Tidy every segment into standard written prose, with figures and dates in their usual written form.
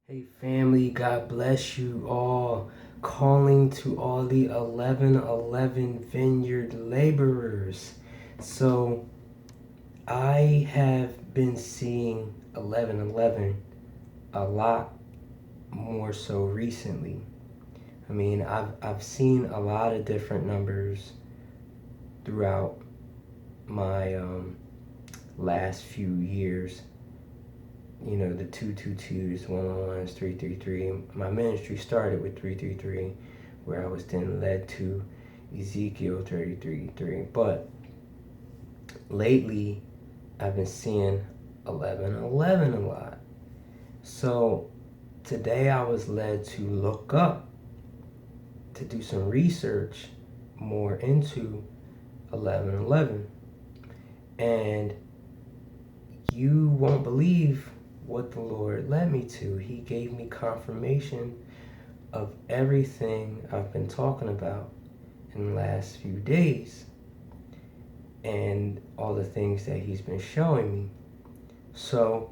Hey family, God bless you all. Calling to all the 1111 Vineyard laborers. So I have been seeing 1111 a lot more so recently. I mean, I've seen a lot of different numbers throughout my last few years. You know, the 222s, 111s, 333. My ministry started with 333, where I was then led to Ezekiel 33:3. But lately, I've been seeing 11:11 a lot. So today I was led to look up, to do some research more into 11:11. And you won't believe what the Lord led me to. He gave me confirmation of everything I've been talking about in the last few days and all the things that He's been showing me. So,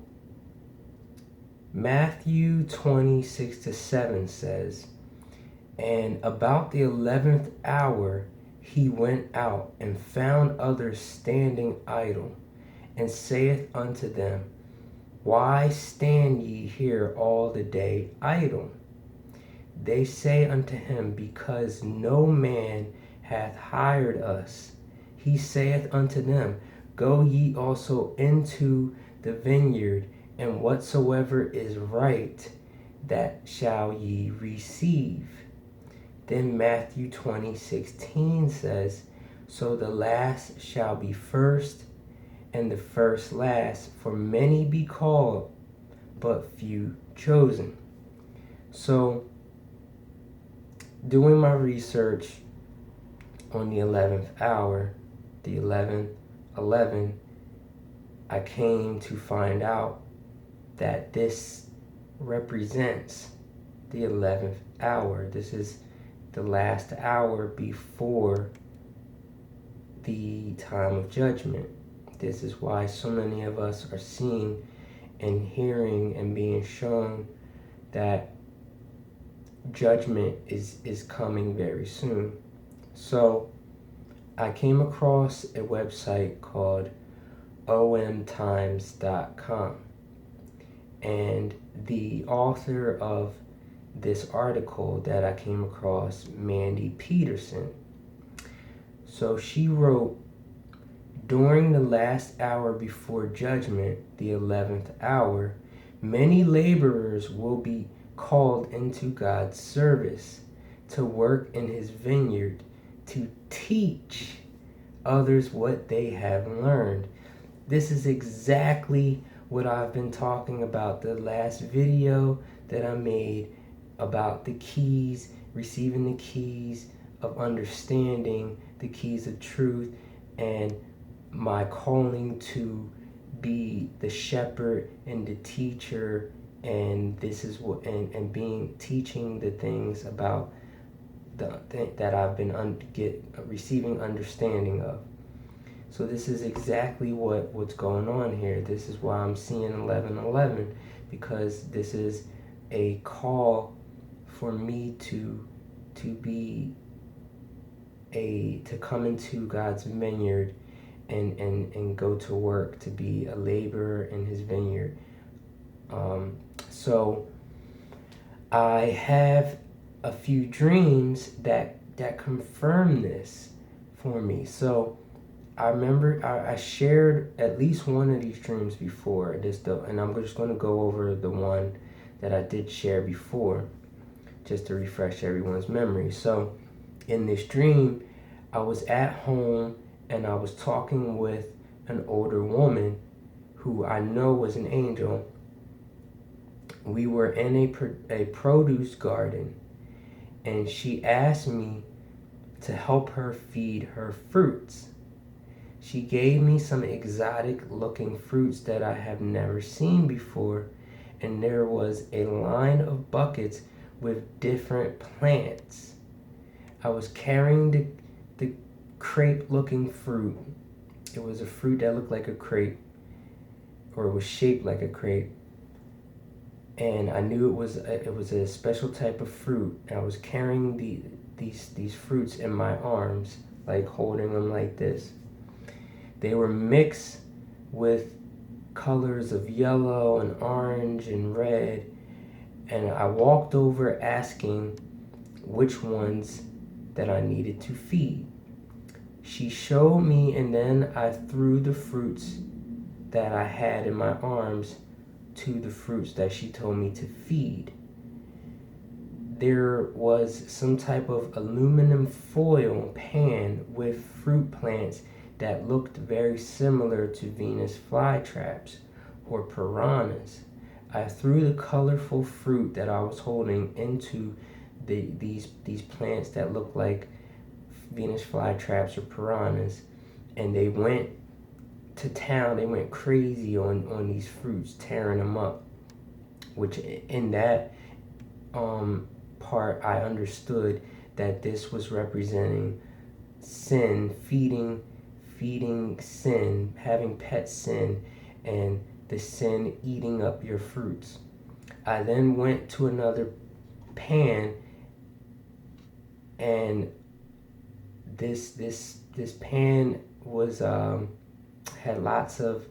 Matthew 26-7 says, "And about the 11th hour he went out and found others standing idle, and saith unto them, Why stand ye here all the day idle? They say unto him, Because no man hath hired us. He saith unto them, Go ye also into the vineyard, and whatsoever is right, that shall ye receive." Then Matthew 20:16 says, "So the last shall be first, and the first last, for many be called, but few chosen." So, doing my research on the 11th hour, the 11:11, I came to find out that this represents the 11th hour. This is the last hour before the time of judgment. This is why so many of us are seeing and hearing and being shown that judgment is coming very soon. So I came across a website called omtimes.com, and the author of this article that I came across, Mandy Peterson. So she wrote, "During the last hour before judgment, the 11th hour, many laborers will be called into God's service to work in His vineyard, to teach others what they have learned." This is exactly what I've been talking about. The last video that I made about the keys, receiving the keys of understanding, the keys of truth, and my calling to be the shepherd and the teacher, and this is what and being teaching the things about that I've been receiving understanding of. So this is exactly what's going on here. This is why I'm seeing 11:11, because this is a call for me to come into God's vineyard and go to work, to be a laborer in His vineyard. So I have a few dreams that confirm this for me. So I remember I shared at least one of these dreams before, and I'm just going to go over the one that I did share before, just to refresh everyone's memory. So in this dream, I was at home and I was talking with an older woman who I know was an angel. We were in a produce garden, and she asked me to help her feed her fruits. She gave me some exotic looking fruits that I have never seen before, and there was a line of buckets with different plants. I was carrying the crepe looking fruit. It was a fruit that looked like a crepe, or it was shaped like a crepe. and I knew it was a special type of fruit. And I was carrying these fruits in my arms, like holding them like this. They were mixed with colors of yellow and orange and red, and I walked over asking which ones that I needed to feed. She showed me, and then I threw the fruits that I had in my arms to the fruits that she told me to feed. There was some type of aluminum foil pan with fruit plants that looked very similar to Venus flytraps or piranhas. I threw the colorful fruit that I was holding into these plants that looked like Venus flytraps or piranhas, and they went to town. They went crazy on these fruits, tearing them up. Which in that part, I understood that this was representing sin, feeding sin, having pet sin, and the sin eating up your fruits. I then went to another pan, and this pan was had lots of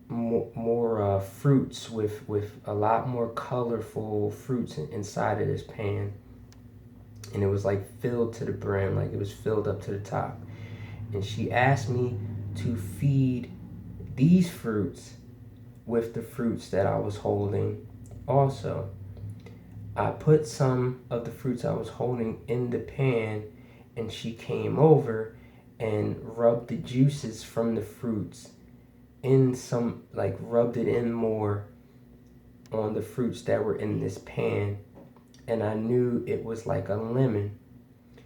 more fruits with a lot more colorful fruits inside of this pan, and it was like filled to the brim, like it was filled up to the top. And she asked me to feed these fruits with the fruits that I was holding also. I put some of the fruits I was holding in the pan, and she came over and rubbed the juices from the fruits in some, like rubbed it in more on the fruits that were in this pan. And I knew it was like a lemon.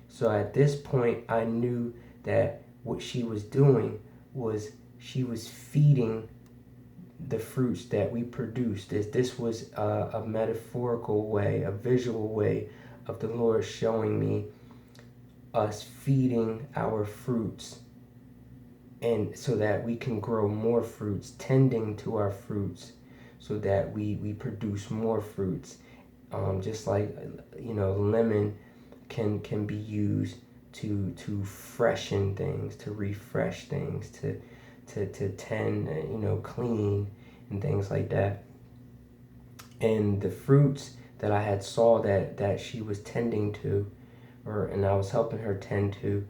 So at this point, I knew that what she was doing was she was feeding the fruits that we produced. This was a metaphorical way, a visual way of the Lord showing me us feeding our fruits, and so that we can grow more fruits, tending to our fruits so that we produce more fruits. Just like, lemon can be used to freshen things, to refresh things, to tend, clean and things like that. And the fruits that I had saw that she was tending to, and I was helping her tend to,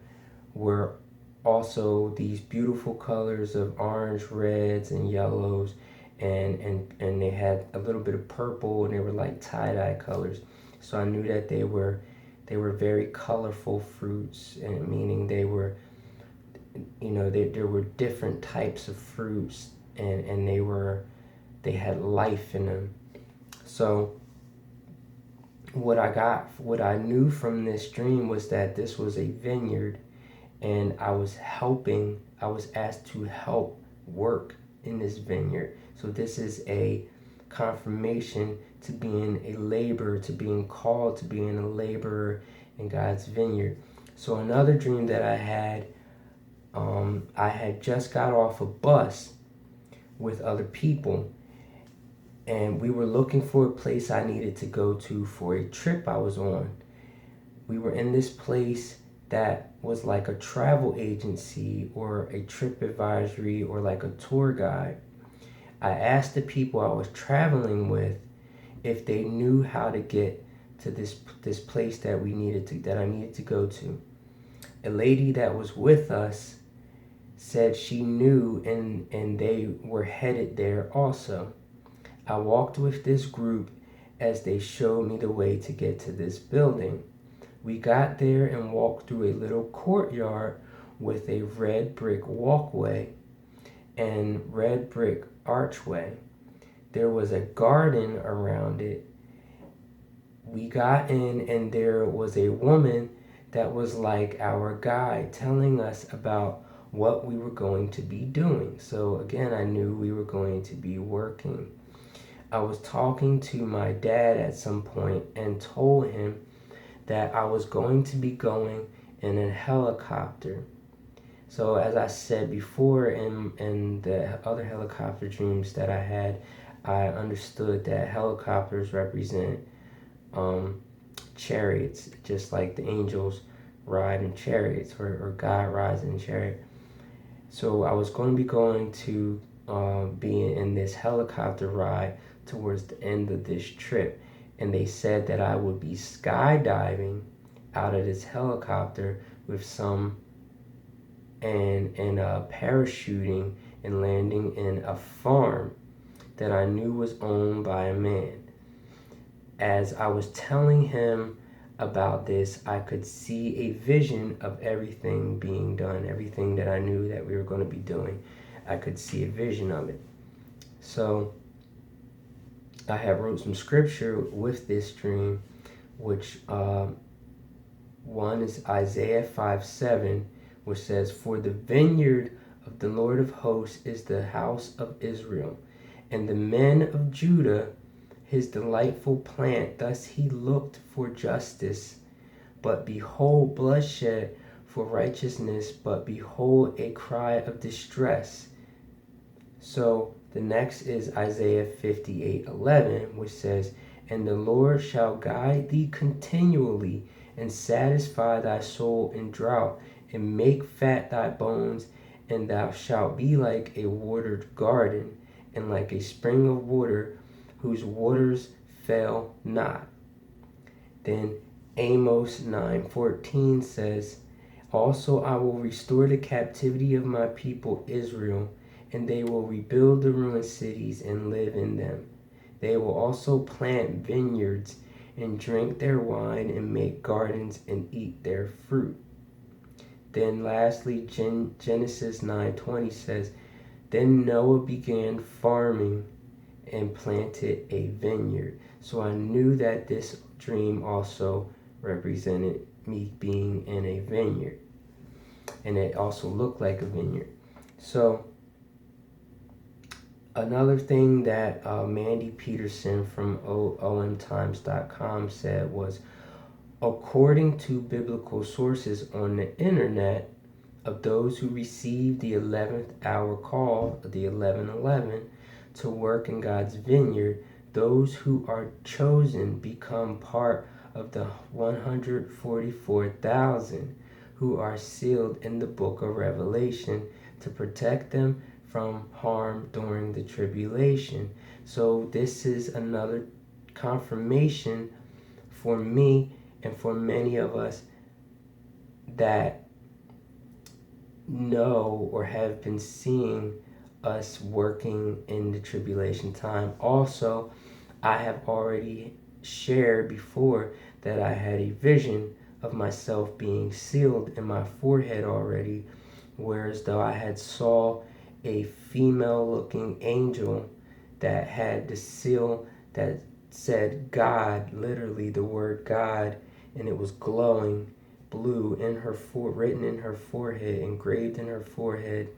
were also these beautiful colors of orange, reds, and yellows, and they had a little bit of purple, and they were like tie-dye colors. So I knew that they were very colorful fruits, and meaning they were, there were different types of fruits, and they had life in them. So what I knew from this dream was that this was a vineyard, and I was asked to help work in this vineyard. So this is a confirmation to being a laborer, to being called to being a laborer in God's vineyard. So another dream that I had just got off a bus with other people, and we were looking for a place I needed to go to for a trip I was on. We were in this place that was like a travel agency or a trip advisory or like a tour guide. I asked the people I was traveling with if they knew how to get to this place that I needed to go to. A lady that was with us said she knew, and they were headed there also. I walked with this group as they showed me the way to get to this building. We got there and walked through a little courtyard with a red brick walkway and red brick archway. There was a garden around it. We got in, and there was a woman that was like our guide, telling us about what we were going to be doing. So again, I knew we were going to be working. I was talking to my dad at some point and told him that I was going to be going in a helicopter. So as I said before in the other helicopter dreams that I had, I understood that helicopters represent chariots, just like the angels ride in chariots, or God rides in chariot. So I was going to be going to be in this helicopter ride towards the end of this trip, and they said that I would be skydiving out of this helicopter with some and parachuting and landing in a farm that I knew was owned by a man. As I was telling him about this, I could see a vision of everything being done, everything that I knew that we were going to be doing. I could see a vision of it. So I have wrote some scripture with this dream, which one is Isaiah 5:7, which says, "For the vineyard of the Lord of hosts is the house of Israel, and the men of Judah his delightful plant. Thus he looked for justice, but behold bloodshed, for righteousness, but behold a cry of distress." So the next is Isaiah 58:11, which says, "And the Lord shall guide thee continually, and satisfy thy soul in drought, and make fat thy bones, and thou shalt be like a watered garden, and like a spring of water, whose waters fail not." Then Amos 9:14 says, "Also I will restore the captivity of my people Israel, and they will rebuild the ruined cities and live in them. They will also plant vineyards and drink their wine and make gardens and eat their fruit." Then lastly, Genesis 9:20 says, "Then Noah began farming and planted a vineyard." So I knew that this dream also represented me being in a vineyard, and it also looked like a vineyard. So another thing that Mandy Peterson from omtimes.com said was, according to biblical sources on the internet, of those who received the 11th hour call, the 11:11, to work in God's vineyard, those who are chosen become part of the 144,000 who are sealed in the book of Revelation to protect them from harm during the tribulation. So this is another confirmation for me and for many of us that know or have been seeing us working in the tribulation time. Also, I have already shared before that I had a vision of myself being sealed in my forehead already, whereas though I had saw a female looking angel that had the seal that said God, literally the word God, and it was glowing blue in her written in her forehead, engraved in her forehead.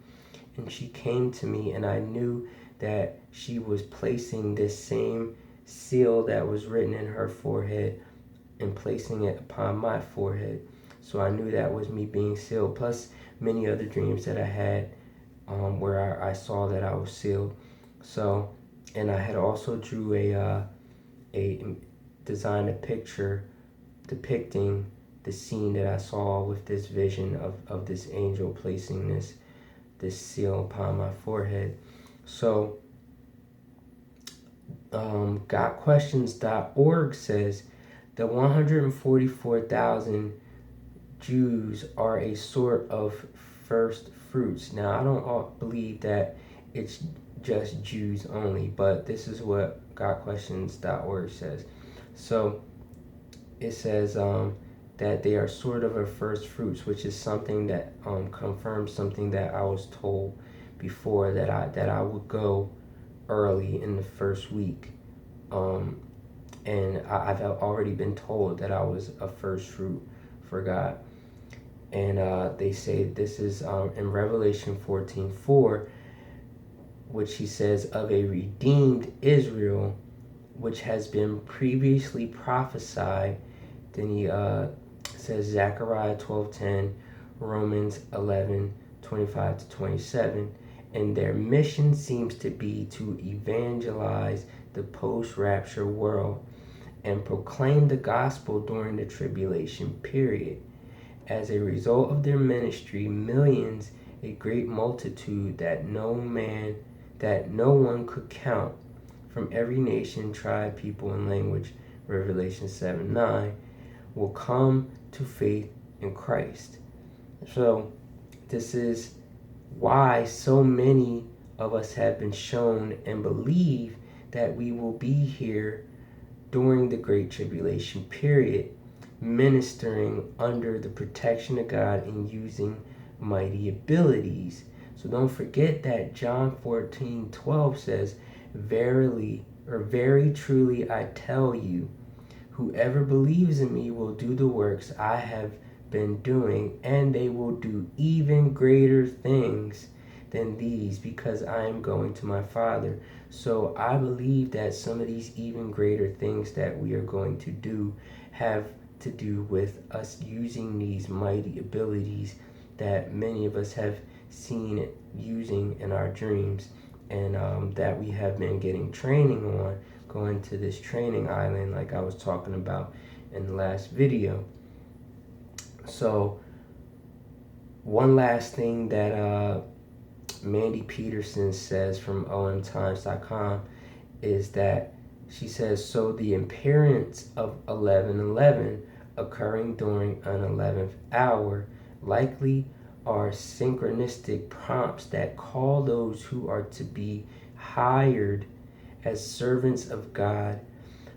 And she came to me, and I knew that she was placing this same seal that was written in her forehead and placing it upon my forehead. So I knew that was me being sealed, plus many other dreams that I had where I saw that I was sealed. So, and I had also drew designed a picture depicting the scene that I saw with this vision of this angel placing this seal upon my forehead. So gotquestions.org says the 144,000 Jews are a sort of first fruits. Now, I don't believe that it's just Jews only, but this is what gotquestions.org says. So it says that they are sort of a first fruits, which is something that confirms something that I was told before, that I would go early in the first week, and I've already been told that I was a first fruit for God. And they say this is in Revelation 14:4, which he says, of a redeemed Israel, which has been previously prophesied. Then he says Zechariah 12:10, Romans 11:25-27, and their mission seems to be to evangelize the post-rapture world and proclaim the gospel during the tribulation period. As a result of their ministry, millions, a great multitude that no one could count, from every nation, tribe, people, and language, Revelation 7:9, will come to faith in Christ. So this is why so many of us have been shown and believe that we will be here during the Great Tribulation period, ministering under the protection of God and using mighty abilities. So don't forget that John 14:12 says, "Verily, or very truly I tell you, whoever believes in me will do the works I have been doing, and they will do even greater things than these, because I am going to my Father." So I believe that some of these even greater things that we are going to do have to do with us using these mighty abilities that many of us have seen it using in our dreams, and that we have been getting training on, going to this training island like I was talking about in the last video. So one last thing that Mandy Peterson says from omtimes.com is that she says, so the appearance of 11:11 occurring during an 11th hour likely are synchronistic prompts that call those who are to be hired as servants of God,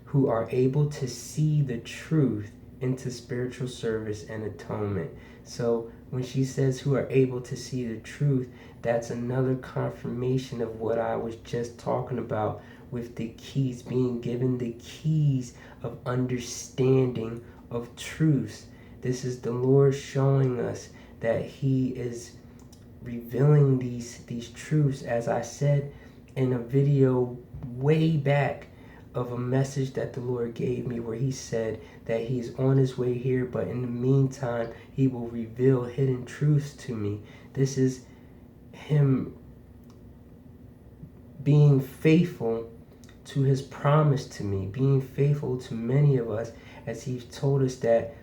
who are able to see the truth, into spiritual service and atonement. So when she says who are able to see the truth, that's another confirmation of what I was just talking about with the keys, being given the keys of understanding of truths. This is the Lord showing us that He is revealing these truths, as I said in a video way back of a message that the Lord gave me, where He said that He's on His way here, but in the meantime He will reveal hidden truths to me. This is Him being faithful to His promise to me, being faithful to many of us, as He's told us that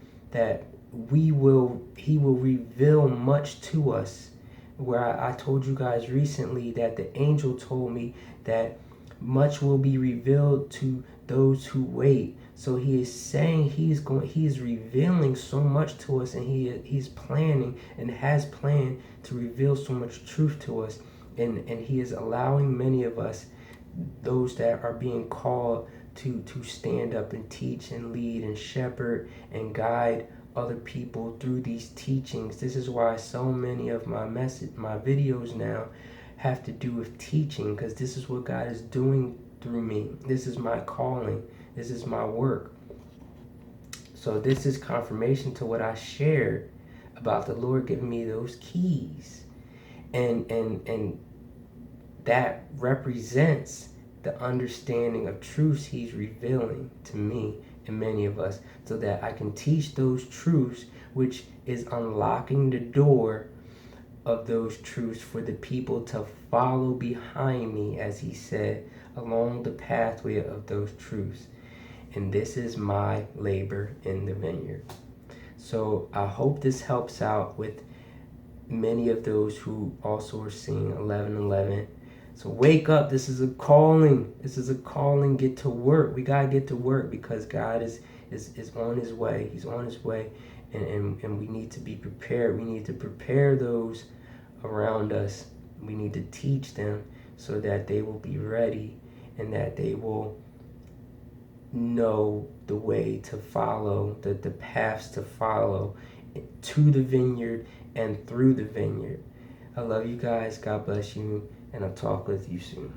He will reveal much to us. Where I told you guys recently that the angel told me that much will be revealed to those who wait. So He is saying He is revealing so much to us, and He's planning and has planned to reveal so much truth to us, and He is allowing many of us, those that are being called to stand up and teach and lead and shepherd and guide other people through these teachings. This is why so many of my videos now have to do with teaching, because this is what God is doing through me. This is my calling. This is my work. So this is confirmation to what I shared about the Lord giving me those keys, and that represents the understanding of truths He's revealing to me and many of us, so that I can teach those truths, which is unlocking the door of those truths for the people to follow behind me, as He said, along the pathway of those truths. And this is my labor in the vineyard. So I hope this helps out with many of those who also are seeing 11:11. So wake up. This is a calling. This is a calling. Get to work. We got to get to work, because God is on His way. He's on His way. And we need to be prepared. We need to prepare those around us. We need to teach them so that they will be ready, and that they will know the way to follow, the paths to follow to the vineyard and through the vineyard. I love you guys. God bless you. And I'll talk with you soon.